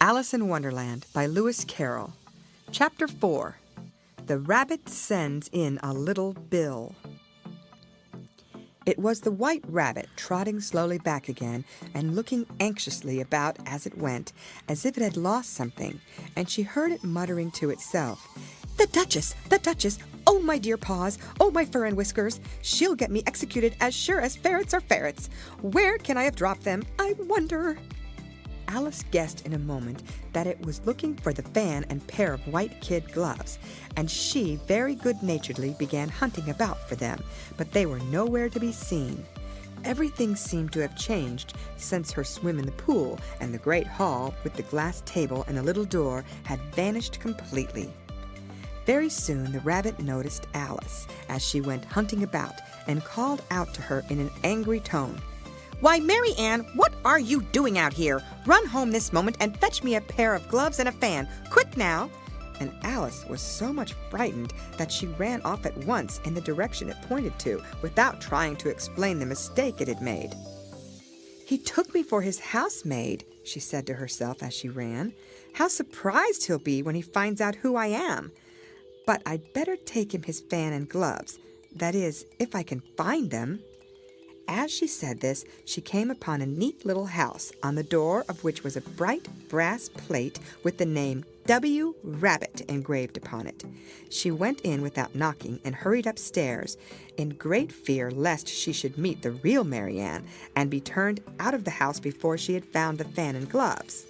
Alice in Wonderland by Lewis Carroll. Chapter 4. The Rabbit Sends in a Little Bill. It was the White Rabbit trotting slowly back again and looking anxiously about as it went, as if it had lost something, and she heard it muttering to itself, "The Duchess! The Duchess! Oh, my dear paws! Oh, my fur and whiskers! She'll get me executed as sure as ferrets are ferrets! Where can I have dropped them, I wonder?" Alice guessed in a moment that it was looking for the fan and pair of white kid gloves, and she very good-naturedly began hunting about for them, but they were nowhere to be seen. Everything seemed to have changed since her swim in the pool, and the great hall with the glass table and the little door had vanished completely. Very soon the rabbit noticed Alice as she went hunting about, and called out to her in an angry tone, "Why, Mary Ann, what are you doing out here? Run home this moment and fetch me a pair of gloves and a fan. Quick now!" And Alice was so much frightened that she ran off at once in the direction it pointed to, without trying to explain the mistake it had made. "He took me for his housemaid," she said to herself as she ran. "How surprised he'll be when he finds out who I am! But I'd better take him his fan and gloves. That is, if I can find them." As she said this, she came upon a neat little house, on the door of which was a bright brass plate with the name W. Rabbit engraved upon it. She went in without knocking and hurried upstairs, in great fear lest she should meet the real Mary Ann and be turned out of the house before she had found the fan and gloves.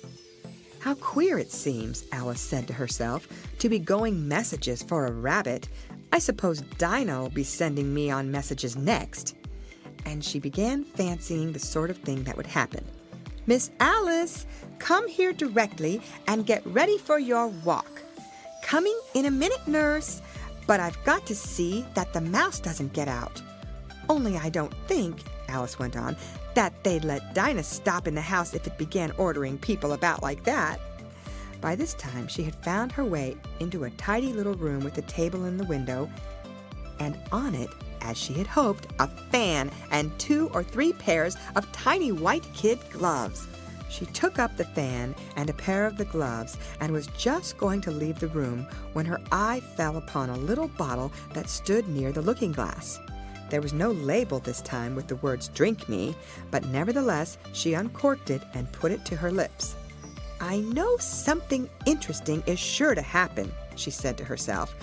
"How queer it seems," Alice said to herself, "to be going messages for a rabbit. I suppose Dinah'll be sending me on messages next." And she began fancying the sort of thing that would happen. "Miss Alice, come here directly and get ready for your walk. Coming in a minute, nurse, but I've got to see that the mouse doesn't get out. Only I don't think," Alice went on, "that they'd let Dinah stop in the house if it began ordering people about like that." By this time she had found her way into a tidy little room with a table in the window, and on it, as she had hoped, a fan and 2 or 3 pairs of tiny white kid gloves. She took up the fan and a pair of the gloves and was just going to leave the room when her eye fell upon a little bottle that stood near the looking-glass. There was no label this time with the words "Drink me," but nevertheless she uncorked it and put it to her lips. "I know something interesting is sure to happen," she said to herself,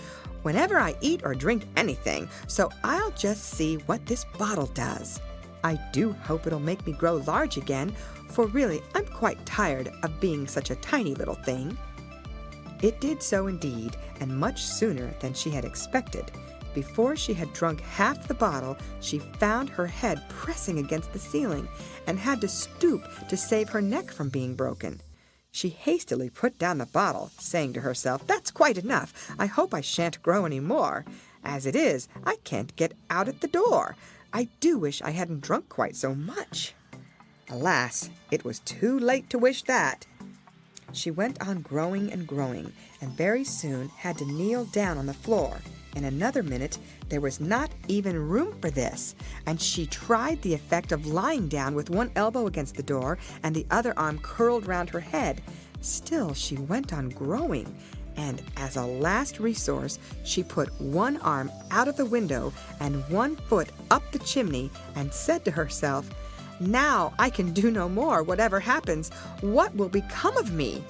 "whenever I eat or drink anything, so I'll just see what this bottle does. I do hope it'll make me grow large again, for really I'm quite tired of being such a tiny little thing." It did so indeed, and much sooner than she had expected. Before she had drunk half the bottle, she found her head pressing against the ceiling, and had to stoop to save her neck from being broken. She hastily put down the bottle, saying to herself, "That's quite enough. I hope I shan't grow any more. As it is, I can't get out at the door. I do wish I hadn't drunk quite so much." Alas, it was too late to wish that. She went on growing and growing, and very soon had to kneel down on the floor. In another minute, there was not even room for this, and she tried the effect of lying down with one elbow against the door and the other arm curled round her head. Still she went on growing, and as a last resource, she put one arm out of the window and one foot up the chimney and said to herself, "Now I can do no more, whatever happens. What will become of me?"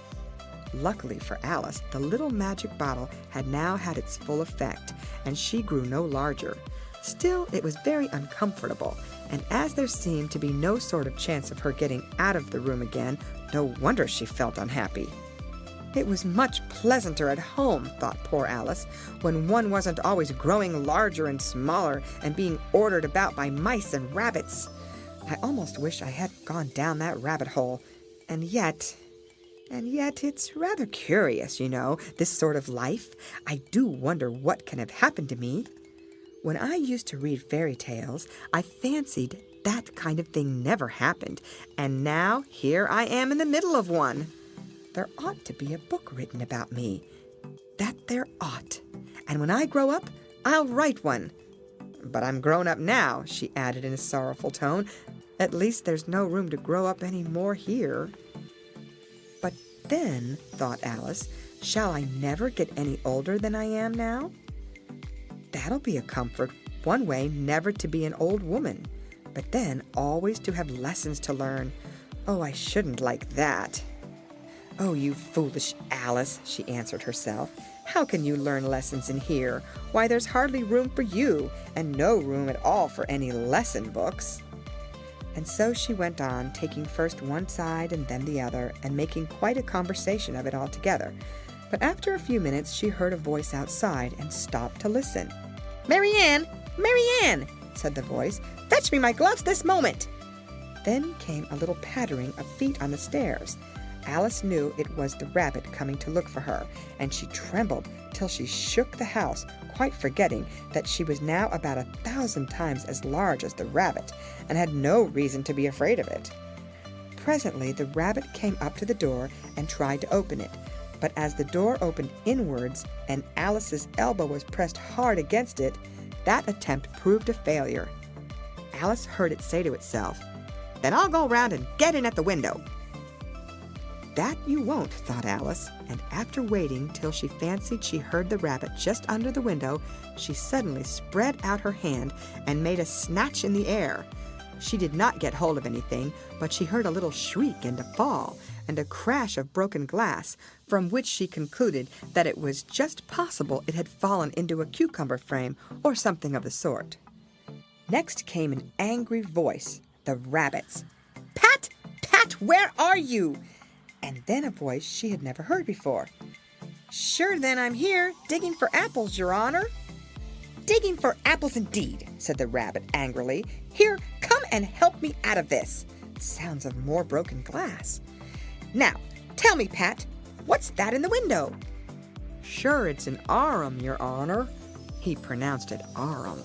Luckily for Alice, the little magic bottle had now had its full effect, and she grew no larger. Still, it was very uncomfortable, and as there seemed to be no sort of chance of her getting out of the room again, no wonder she felt unhappy. It was much pleasanter at home, thought poor Alice, when one wasn't always growing larger and smaller and being ordered about by mice and rabbits. I almost wish I hadn't gone down that rabbit hole, and yet it's rather curious, you know, this sort of life. I do wonder what can have happened to me. When I used to read fairy tales, I fancied that kind of thing never happened, and now here I am in the middle of one. There ought to be a book written about me. That there ought. And when I grow up, I'll write one. But I'm grown up now," she added in a sorrowful tone. "At least there's no room to grow up any more here." But then, thought Alice, shall I never get any older than I am now? That'll be a comfort. One way never to be an old woman, but then always to have lessons to learn. Oh, I shouldn't like that. Oh, you foolish Alice, she answered herself. How can you learn lessons in here? Why, there's hardly room for you, and no room at all for any lesson books. And so she went on, taking first one side and then the other, and making quite a conversation of it altogether. But after a few minutes she heard a voice outside and stopped to listen. "Mary Ann! Mary Ann!" said the voice. "Fetch me my gloves this moment!" Then came a little pattering of feet on the stairs. Alice knew it was the rabbit coming to look for her, and she trembled till she shook the house, quite forgetting that she was now about 1,000 times as large as the rabbit, and had no reason to be afraid of it. Presently the rabbit came up to the door and tried to open it, but as the door opened inwards and Alice's elbow was pressed hard against it, that attempt proved a failure. Alice heard it say to itself, "Then I'll go round and get in at the window." That you won't, thought Alice, and after waiting till she fancied she heard the rabbit just under the window, she suddenly spread out her hand and made a snatch in the air. She did not get hold of anything, but she heard a little shriek and a fall, and a crash of broken glass, from which she concluded that it was just possible it had fallen into a cucumber frame or something of the sort. Next came an angry voice, the rabbit's. "Pat! Pat, where are you?" And then a voice she had never heard before. "Sure then I'm here, digging for apples, Your Honor." "Digging for apples indeed," said the rabbit angrily. "Here, come and help me out of this." Sounds of more broken glass. "Now, tell me, Pat, what's that in the window?" "Sure, it's an arum, Your Honor." He pronounced it arum.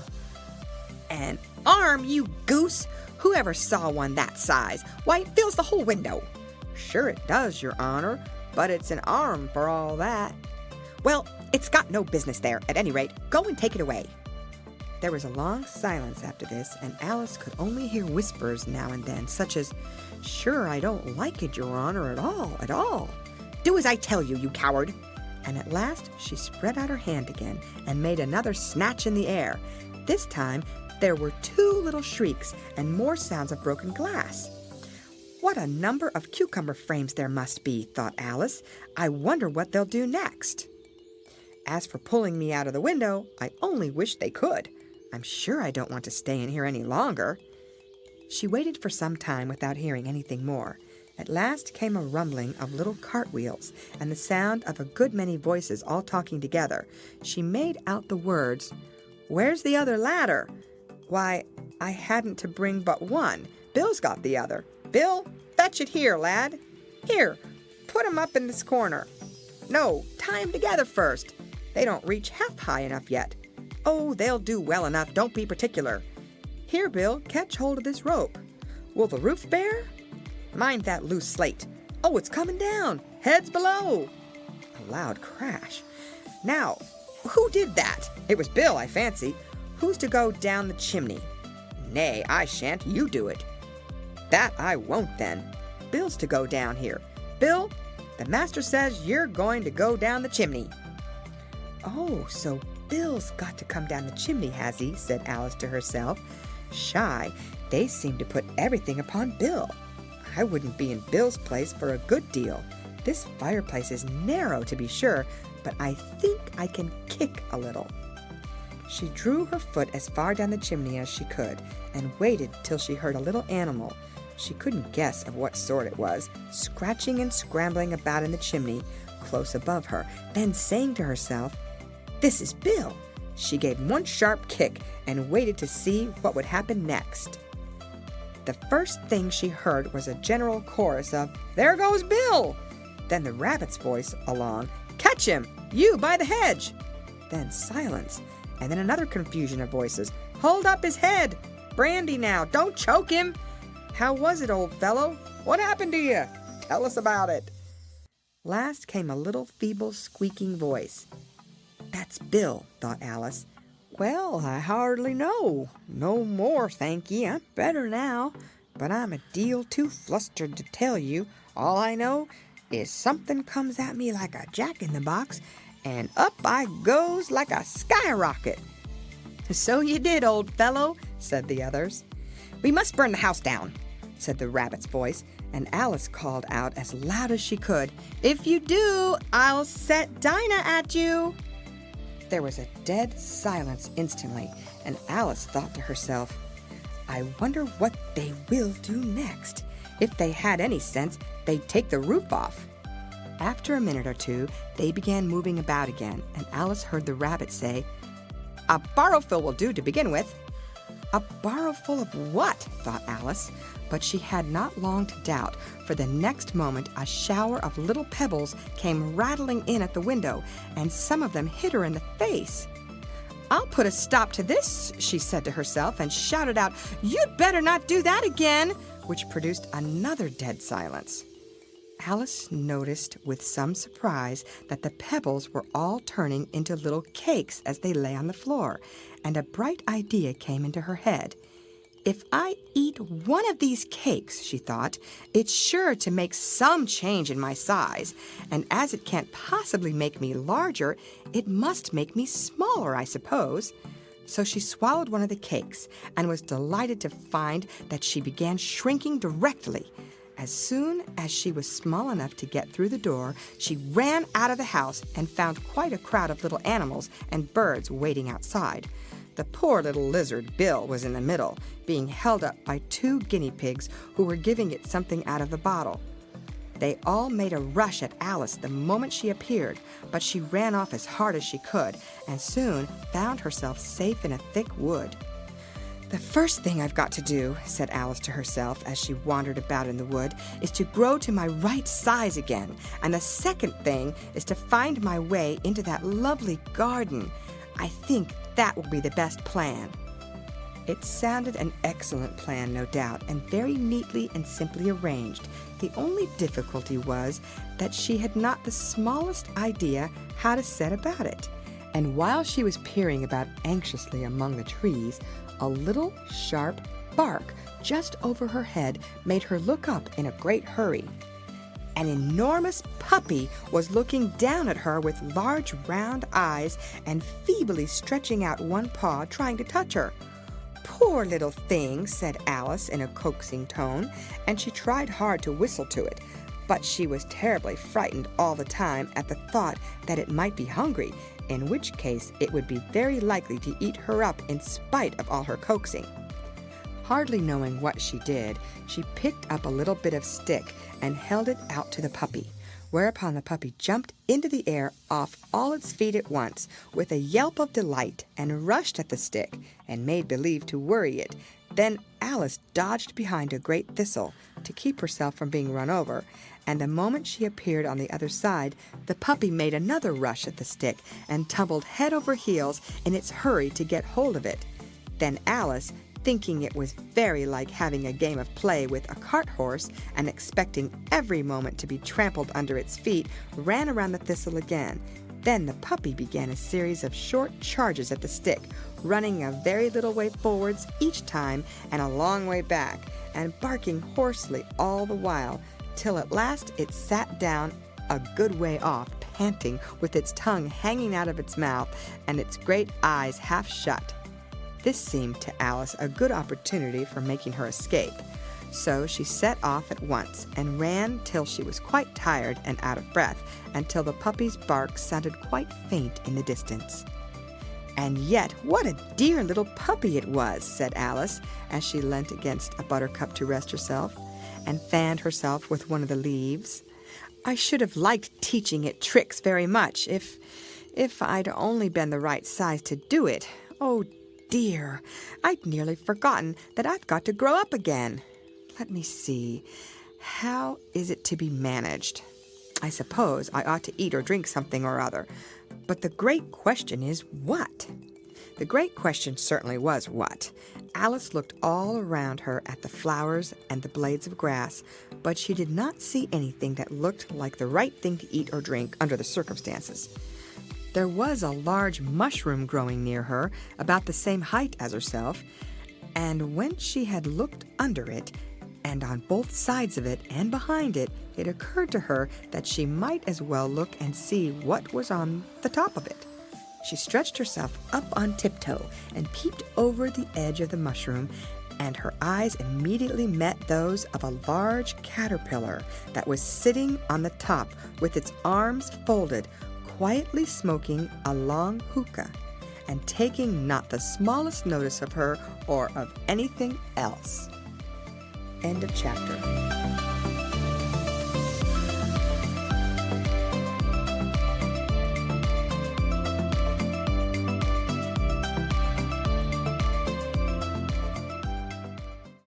"An arm, you goose! Who ever saw one that size? Why, it fills the whole window." "Sure it does, Your Honor, but it's an arm for all that." "Well, it's got no business there, at any rate. Go and take it away." There was a long silence after this, and Alice could only hear whispers now and then, such as, "Sure, I don't like it, Your Honor, at all. "Do as I tell you, you coward." And at last she spread out her hand again and made another snatch in the air. This time there were 2 little shrieks and more sounds of broken glass. "What a number of cucumber frames there must be," thought Alice. "I wonder what they'll do next. As for pulling me out of the window, I only wish they could. I'm sure I don't want to stay in here any longer." She waited for some time without hearing anything more. At last came a rumbling of little cartwheels and the sound of a good many voices all talking together. She made out the words, "Where's the other ladder? Why, I hadn't to bring but one. Bill's got the other. Bill, fetch it here, lad. Here, put 'em up in this corner. No, tie 'em together first. They don't reach half high enough yet. Oh, they'll do well enough, don't be particular. Here, Bill, catch hold of this rope. Will the roof bear? Mind that loose slate. Oh, it's coming down. Heads below." A loud crash. "Now, who did that? It was Bill, I fancy. Who's to go down the chimney?" "Nay, I shan't. You do it." "That I won't, then. Bill's to go down here. Bill, the master says you're going to go down the chimney." "Oh, so Bill's got to come down the chimney, has he?" said Alice to herself. "Shy, they seem to put everything upon Bill. I wouldn't be in Bill's place for a good deal. This fireplace is narrow, to be sure, but I think I can kick a little." She drew her foot as far down the chimney as she could, and waited till she heard a little animal, she couldn't guess of what sort it was, scratching and scrambling about in the chimney, close above her, then saying to herself, "This is Bill." She gave one sharp kick, and waited to see what would happen next. The first thing she heard was a general chorus of, "There goes Bill!" Then the rabbit's voice along, "Catch him! You by the hedge!" Then silence, and then another confusion of voices, "Hold up his head! Brandy now, don't choke him! How was it, old fellow? What happened to you? Tell us about it." Last came a little feeble squeaking voice. "That's Bill," thought Alice. "Well, I hardly know. No more, thank ye. I'm better now, but I'm a deal too flustered to tell you. All I know, is something comes at me like a jack-in-the-box, and up I goes like a skyrocket." "So you did, old fellow," said the others. "We must burn the house down," said the rabbit's voice, and Alice called out as loud as she could, "If you do, I'll set Dinah at you." There was a dead silence instantly, and Alice thought to herself, "I wonder what they will do next. If they had any sense, they'd take the roof off." After a minute or two, they began moving about again, and Alice heard the rabbit say, "A barrowful will do to begin with." A barrowful of what? thought Alice, but she had not long to doubt, for the next moment a shower of little pebbles came rattling in at the window, and some of them hit her in the face. "I'll put a stop to this," she said to herself, and shouted out, "You'd better not do that again," which produced another dead silence. Alice noticed with some surprise that the pebbles were all turning into little cakes as they lay on the floor, and a bright idea came into her head. "If I eat one of these cakes," she thought, "it's sure to make some change in my size, and as it can't possibly make me larger, it must make me smaller, I suppose." So she swallowed one of the cakes and was delighted to find that she began shrinking directly. As soon as she was small enough to get through the door, she ran out of the house and found quite a crowd of little animals and birds waiting outside. The poor little lizard, Bill, was in the middle, being held up by 2 guinea pigs who were giving it something out of the bottle. They all made a rush at Alice the moment she appeared, but she ran off as hard as she could and soon found herself safe in a thick wood. "The first thing I've got to do," said Alice to herself as she wandered about in the wood, "is to grow to my right size again, and the second thing is to find my way into that lovely garden. I think that will be the best plan." It sounded an excellent plan, no doubt, and very neatly and simply arranged. The only difficulty was that she had not the smallest idea how to set about it. And while she was peering about anxiously among the trees, a little sharp bark just over her head made her look up in a great hurry. An enormous puppy was looking down at her with large round eyes and feebly stretching out one paw, trying to touch her. "Poor little thing," said Alice in a coaxing tone, and she tried hard to whistle to it, but she was terribly frightened all the time at the thought that it might be hungry, in which case it would be very likely to eat her up in spite of all her coaxing. Hardly knowing what she did, she picked up a little bit of stick and held it out to the puppy, whereupon the puppy jumped into the air off all its feet at once with a yelp of delight and rushed at the stick and made believe to worry it. Then Alice dodged behind a great thistle to keep herself from being run over, and the moment she appeared on the other side, the puppy made another rush at the stick and tumbled head over heels in its hurry to get hold of it. Then Alice, thinking it was very like having a game of play with a cart horse and expecting every moment to be trampled under its feet, ran around the thistle again. Then the puppy began a series of short charges at the stick, running a very little way forwards each time and a long way back, and barking hoarsely all the while, till at last it sat down a good way off, panting, with its tongue hanging out of its mouth and its great eyes half shut. This seemed to Alice a good opportunity for making her escape, so she set off at once and ran till she was quite tired and out of breath, until the puppy's bark sounded quite faint in the distance. "And yet, what a dear little puppy it was," said Alice, as she leant against a buttercup to rest herself, and fanned herself with one of the leaves. "I should have liked teaching it tricks very much, if I'd only been the right size to do it. Oh dear, I'd nearly forgotten that I've got to grow up again. Let me see, how is it to be managed? I suppose I ought to eat or drink something or other, but the great question is what?" The great question certainly was what. Alice looked all around her at the flowers and the blades of grass, but she did not see anything that looked like the right thing to eat or drink under the circumstances. There was a large mushroom growing near her, about the same height as herself, and when she had looked under it, and on both sides of it and behind it, it occurred to her that she might as well look and see what was on the top of it. She stretched herself up on tiptoe and peeped over the edge of the mushroom, and her eyes immediately met those of a large caterpillar that was sitting on the top with its arms folded, quietly smoking a long hookah, and taking not the smallest notice of her or of anything else. End of chapter.